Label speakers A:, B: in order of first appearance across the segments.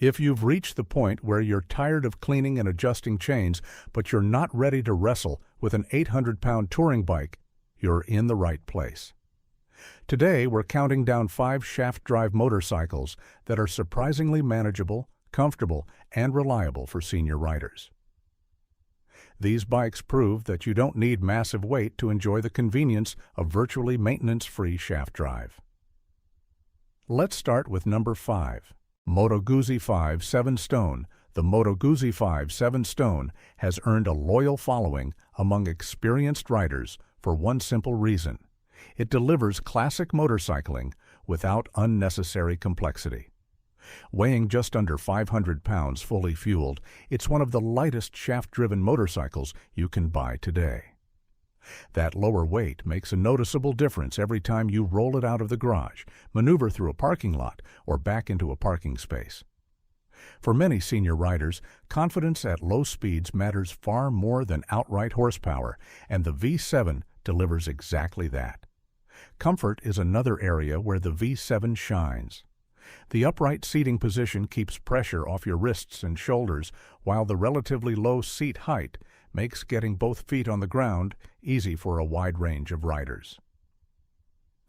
A: If you've reached the point where you're tired of cleaning and adjusting chains, but you're not ready to wrestle with an 800-pound touring bike, you're in the right place. Today, we're counting down 5 shaft-drive motorcycles that are surprisingly manageable, comfortable, and reliable for senior riders. These bikes prove that you don't need massive weight to enjoy the convenience of virtually maintenance-free shaft drive. Let's start with number 5. Moto Guzzi 5 7 Stone. The Moto Guzzi 5 7 Stone has earned a loyal following among experienced riders for one simple reason. It delivers classic motorcycling without unnecessary complexity. Weighing just under 500 pounds fully fueled, it's one of the lightest shaft-driven motorcycles you can buy today. That lower weight makes a noticeable difference every time you roll it out of the garage, maneuver through a parking lot, or back into a parking space. For many senior riders, confidence at low speeds matters far more than outright horsepower, and the V7 delivers exactly that. Comfort is another area where the V7 shines. The upright seating position keeps pressure off your wrists and shoulders, while the relatively low seat height makes getting both feet on the ground easy for a wide range of riders.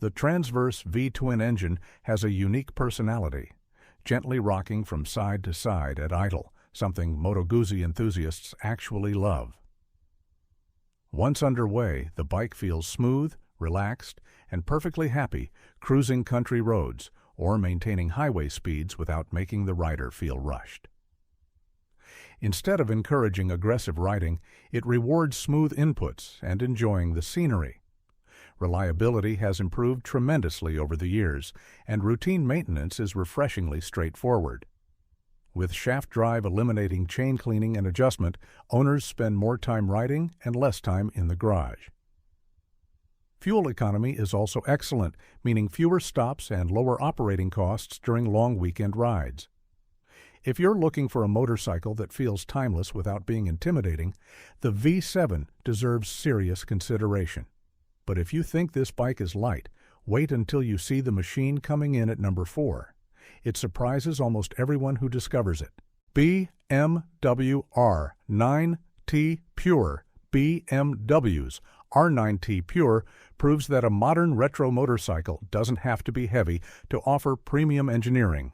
A: The transverse V-twin engine has a unique personality, gently rocking from side to side at idle, something Moto Guzzi enthusiasts actually love. Once underway, the bike feels smooth, relaxed, and perfectly happy cruising country roads or maintaining highway speeds without making the rider feel rushed. Instead of encouraging aggressive riding, it rewards smooth inputs and enjoying the scenery. Reliability has improved tremendously over the years, and routine maintenance is refreshingly straightforward. With shaft drive eliminating chain cleaning and adjustment, owners spend more time riding and less time in the garage. Fuel economy is also excellent, meaning fewer stops and lower operating costs during long weekend rides. If you're looking for a motorcycle that feels timeless without being intimidating, the V7 deserves serious consideration. But if you think this bike is light, wait until you see the machine coming in at number 4. It surprises almost everyone who discovers it. BMW R9T Pure. BMW's R9T Pure proves that a modern retro motorcycle doesn't have to be heavy to offer premium engineering.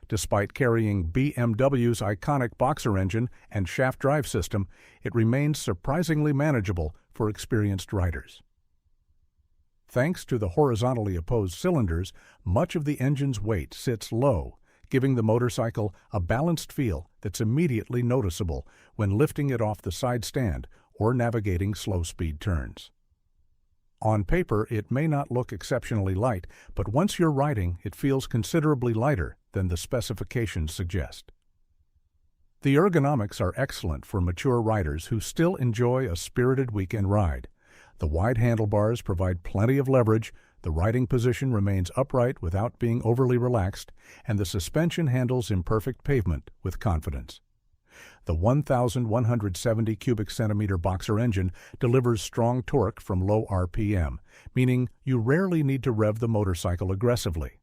A: Despite carrying BMW's iconic boxer engine and shaft drive system, it remains surprisingly manageable for experienced riders. Thanks to the horizontally opposed cylinders, much of the engine's weight sits low, giving the motorcycle a balanced feel that's immediately noticeable when lifting it off the side stand or navigating slow-speed turns. On paper, it may not look exceptionally light, but once you're riding, it feels considerably lighter than the specifications suggest. The ergonomics are excellent for mature riders who still enjoy a spirited weekend ride. The wide handlebars provide plenty of leverage, the riding position remains upright without being overly relaxed, and the suspension handles imperfect pavement with confidence. The 1,170 cubic centimeter boxer engine delivers strong torque from low RPM, meaning you rarely need to rev the motorcycle aggressively.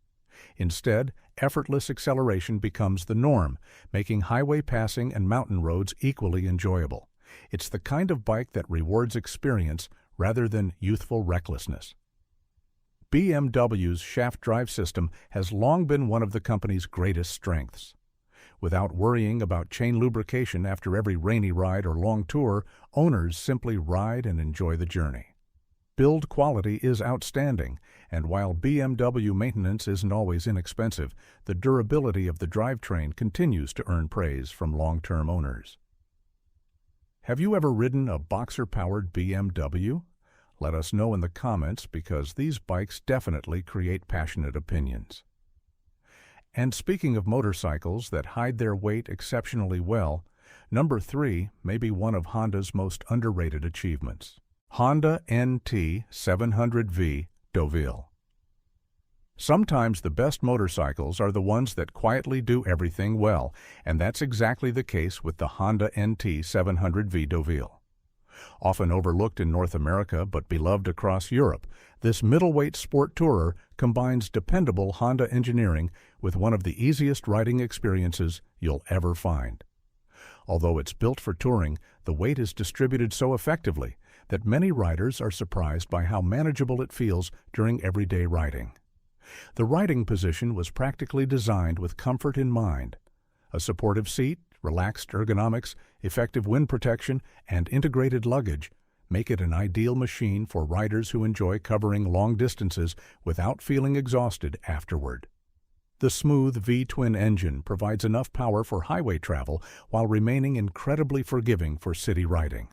A: Instead, effortless acceleration becomes the norm, making highway passing and mountain roads equally enjoyable. It's the kind of bike that rewards experience rather than youthful recklessness. BMW's shaft drive system has long been one of the company's greatest strengths. Without worrying about chain lubrication after every rainy ride or long tour, owners simply ride and enjoy the journey. Build quality is outstanding, and while BMW maintenance isn't always inexpensive, the durability of the drivetrain continues to earn praise from long-term owners. Have you ever ridden a boxer-powered BMW? Let us know in the comments because these bikes definitely create passionate opinions. And speaking of motorcycles that hide their weight exceptionally well, number 3 may be one of Honda's most underrated achievements. Honda NT 700V Deauville. Sometimes the best motorcycles are the ones that quietly do everything well, and that's exactly the case with the Honda NT 700V Deauville. Often overlooked in North America but beloved across Europe, this middleweight sport tourer combines dependable Honda engineering with one of the easiest riding experiences you'll ever find. Although it's built for touring, the weight is distributed so effectively that many riders are surprised by how manageable it feels during everyday riding. The riding position was practically designed with comfort in mind. A supportive seat, relaxed ergonomics, effective wind protection, and integrated luggage make it an ideal machine for riders who enjoy covering long distances without feeling exhausted afterward. The smooth V-twin engine provides enough power for highway travel while remaining incredibly forgiving for city riding.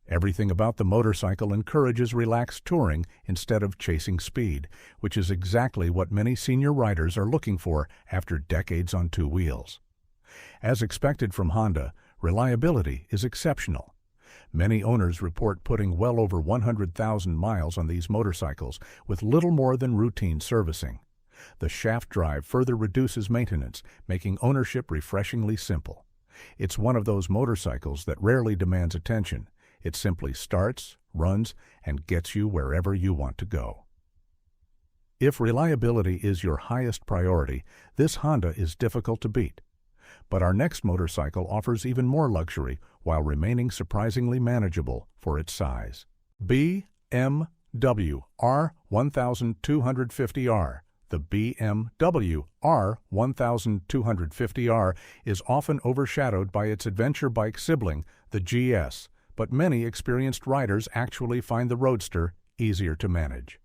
A: Everything about the motorcycle encourages relaxed touring instead of chasing speed, which is exactly what many senior riders are looking for after decades on two wheels. As expected from Honda, reliability is exceptional. Many owners report putting well over 100,000 miles on these motorcycles with little more than routine servicing. The shaft drive further reduces maintenance, making ownership refreshingly simple. It's one of those motorcycles that rarely demands attention. It simply starts, runs, and gets you wherever you want to go. If reliability is your highest priority, this Honda is difficult to beat. But our next motorcycle offers even more luxury while remaining surprisingly manageable for its size. BMW R1250R. The BMW R1250R is often overshadowed by its adventure bike sibling, the GS, but many experienced riders actually find the Roadster easier to manage.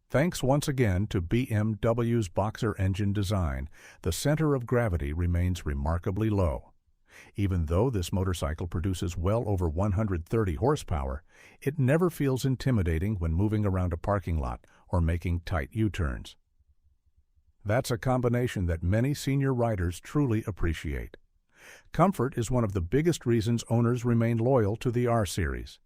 A: Thanks once again to BMW's Boxer engine design, the center of gravity remains remarkably low. Even though this motorcycle produces well over 130 horsepower, it never feels intimidating when moving around a parking lot or making tight U-turns. That's a combination that many senior riders truly appreciate. Comfort is one of the biggest reasons owners remain loyal to the R-Series.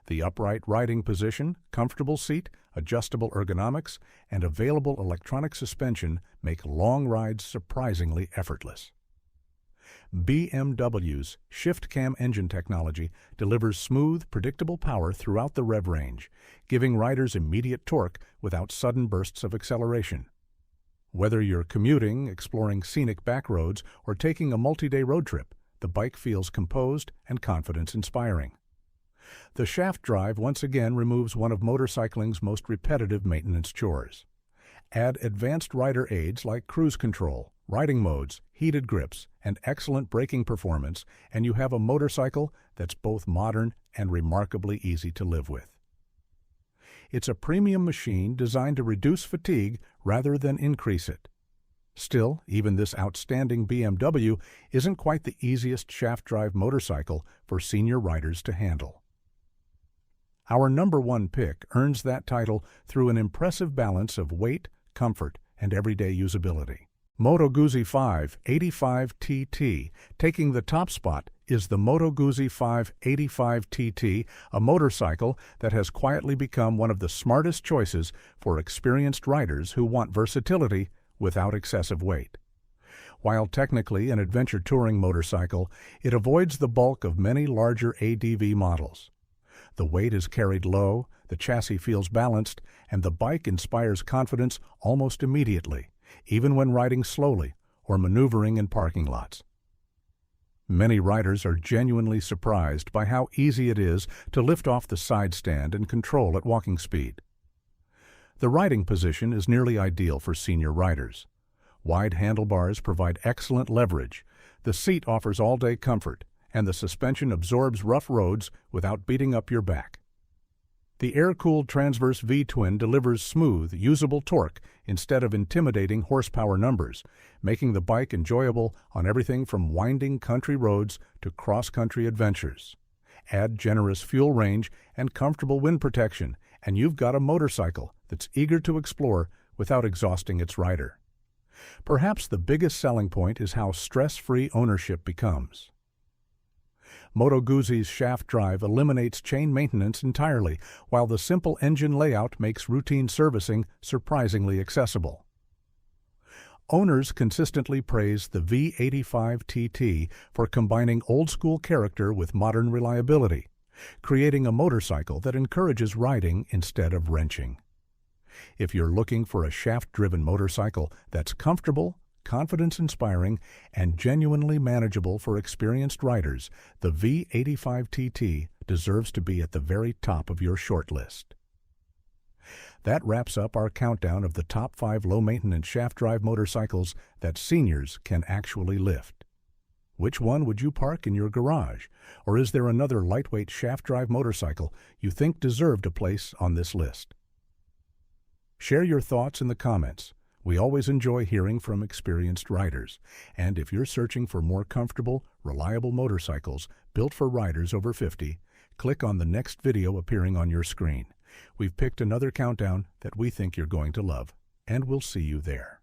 A: The upright riding position, comfortable seat, adjustable ergonomics, and available electronic suspension make long rides surprisingly effortless. BMW's shift-cam engine technology delivers smooth, predictable power throughout the rev range, giving riders immediate torque without sudden bursts of acceleration. Whether you're commuting, exploring scenic back roads, or taking a multi-day road trip, the bike feels composed and confidence-inspiring. The shaft drive once again removes one of motorcycling's most repetitive maintenance chores. Add advanced rider aids like cruise control, riding modes, heated grips, and excellent braking performance, and you have a motorcycle that's both modern and remarkably easy to live with. It's a premium machine designed to reduce fatigue rather than increase it. Still, even this outstanding BMW isn't quite the easiest shaft drive motorcycle for senior riders to handle. Our number one pick earns that title through an impressive balance of weight, comfort, and everyday usability. Moto Guzzi 585 TT. Taking the top spot is the Moto Guzzi 585 TT, a motorcycle that has quietly become one of the smartest choices for experienced riders who want versatility without excessive weight. While technically an adventure touring motorcycle, it avoids the bulk of many larger ADV models. The weight is carried low, the chassis feels balanced, and the bike inspires confidence almost immediately, even when riding slowly or maneuvering in parking lots. Many riders are genuinely surprised by how easy it is to lift off the side stand and control at walking speed. The riding position is nearly ideal for senior riders. Wide handlebars provide excellent leverage, the seat offers all-day comfort, and the suspension absorbs rough roads without beating up your back. The air-cooled transverse V-twin delivers smooth, usable torque instead of intimidating horsepower numbers, making the bike enjoyable on everything from winding country roads to cross-country adventures. Add generous fuel range and comfortable wind protection, and you've got a motorcycle that's eager to explore without exhausting its rider. Perhaps the biggest selling point is how stress-free ownership becomes. Moto Guzzi's shaft drive eliminates chain maintenance entirely, while the simple engine layout makes routine servicing surprisingly accessible. Owners consistently praise the V85 TT for combining old-school character with modern reliability, creating a motorcycle that encourages riding instead of wrenching. If you're looking for a shaft-driven motorcycle that's comfortable, confidence-inspiring, and genuinely manageable for experienced riders, the V85TT deserves to be at the very top of your short list. That wraps up our countdown of the top 5 low-maintenance shaft-drive motorcycles that seniors can actually lift. Which one would you park in your garage, or is there another lightweight shaft-drive motorcycle you think deserved a place on this list? Share your thoughts in the comments. We always enjoy hearing from experienced riders, and if you're searching for more comfortable, reliable motorcycles built for riders over 50, click on the next video appearing on your screen. We've picked another countdown that we think you're going to love, and we'll see you there.